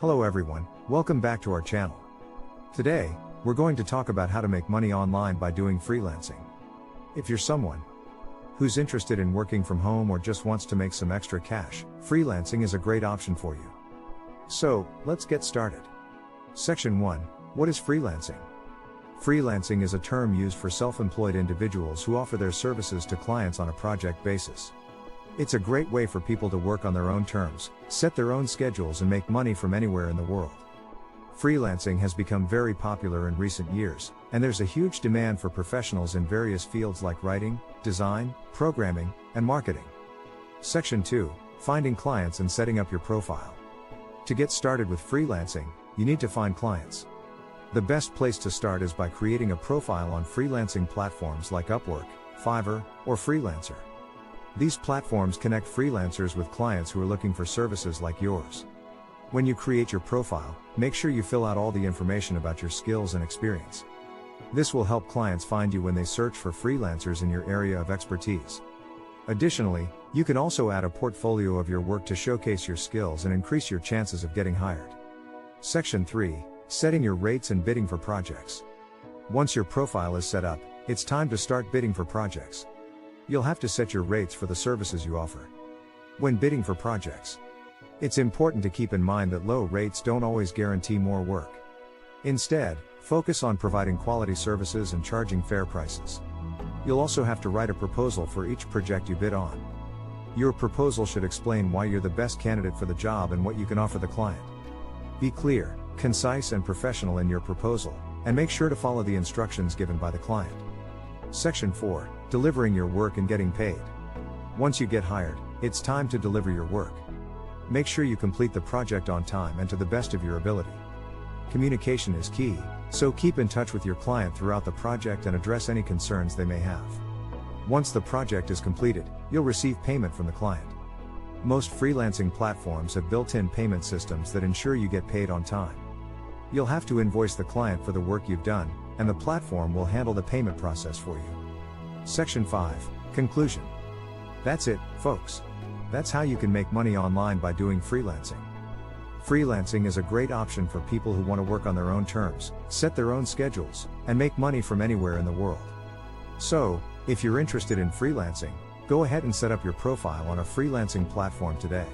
Hello everyone, welcome back to our channel. Today, we're going to talk about how to make money online by doing freelancing. If you're someone who's interested in working from home or just wants to make some extra cash, freelancing is a great option for you. So, let's get started. Section 1. What is freelancing? Freelancing is a term used for self-employed individuals who offer their services to clients on a project basis. It's a great way for people to work on their own terms, set their own schedules and make money from anywhere in the world. Freelancing has become very popular in recent years, and there's a huge demand for professionals in various fields like writing, design, programming, and marketing. Section 2. Finding clients and setting up your profile. To get started with freelancing, you need to find clients. The best place to start is by creating a profile on freelancing platforms like Upwork, Fiverr, or Freelancer. These platforms connect freelancers with clients who are looking for services like yours. When you create your profile, make sure you fill out all the information about your skills and experience. This will help clients find you when they search for freelancers in your area of expertise. Additionally, you can also add a portfolio of your work to showcase your skills and increase your chances of getting hired. Section 3. Setting your rates and bidding for projects. Once your profile is set up, it's time to start bidding for projects. You'll have to set your rates for the services you offer. When bidding for projects, it's important to keep in mind that low rates don't always guarantee more work. Instead, focus on providing quality services and charging fair prices. You'll also have to write a proposal for each project you bid on. Your proposal should explain why you're the best candidate for the job and what you can offer the client. Be clear, concise and professional in your proposal, and make sure to follow the instructions given by the client. Section 4. Delivering your work and getting paid. Once you get hired, it's time to deliver your work. Make sure you complete the project on time and to the best of your ability. Communication is key, so keep in touch with your client throughout the project and address any concerns they may have. Once the project is completed, you'll receive payment from the client. Most freelancing platforms have built-in payment systems that ensure you get paid on time. You'll have to invoice the client for the work you've done, and the platform will handle the payment process for you. Section 5. Conclusion. That's it, folks. That's how you can make money online by doing freelancing. Freelancing is a great option for people who want to work on their own terms, set their own schedules, and make money from anywhere in the world. So, if you're interested in freelancing, go ahead and set up your profile on a freelancing platform today.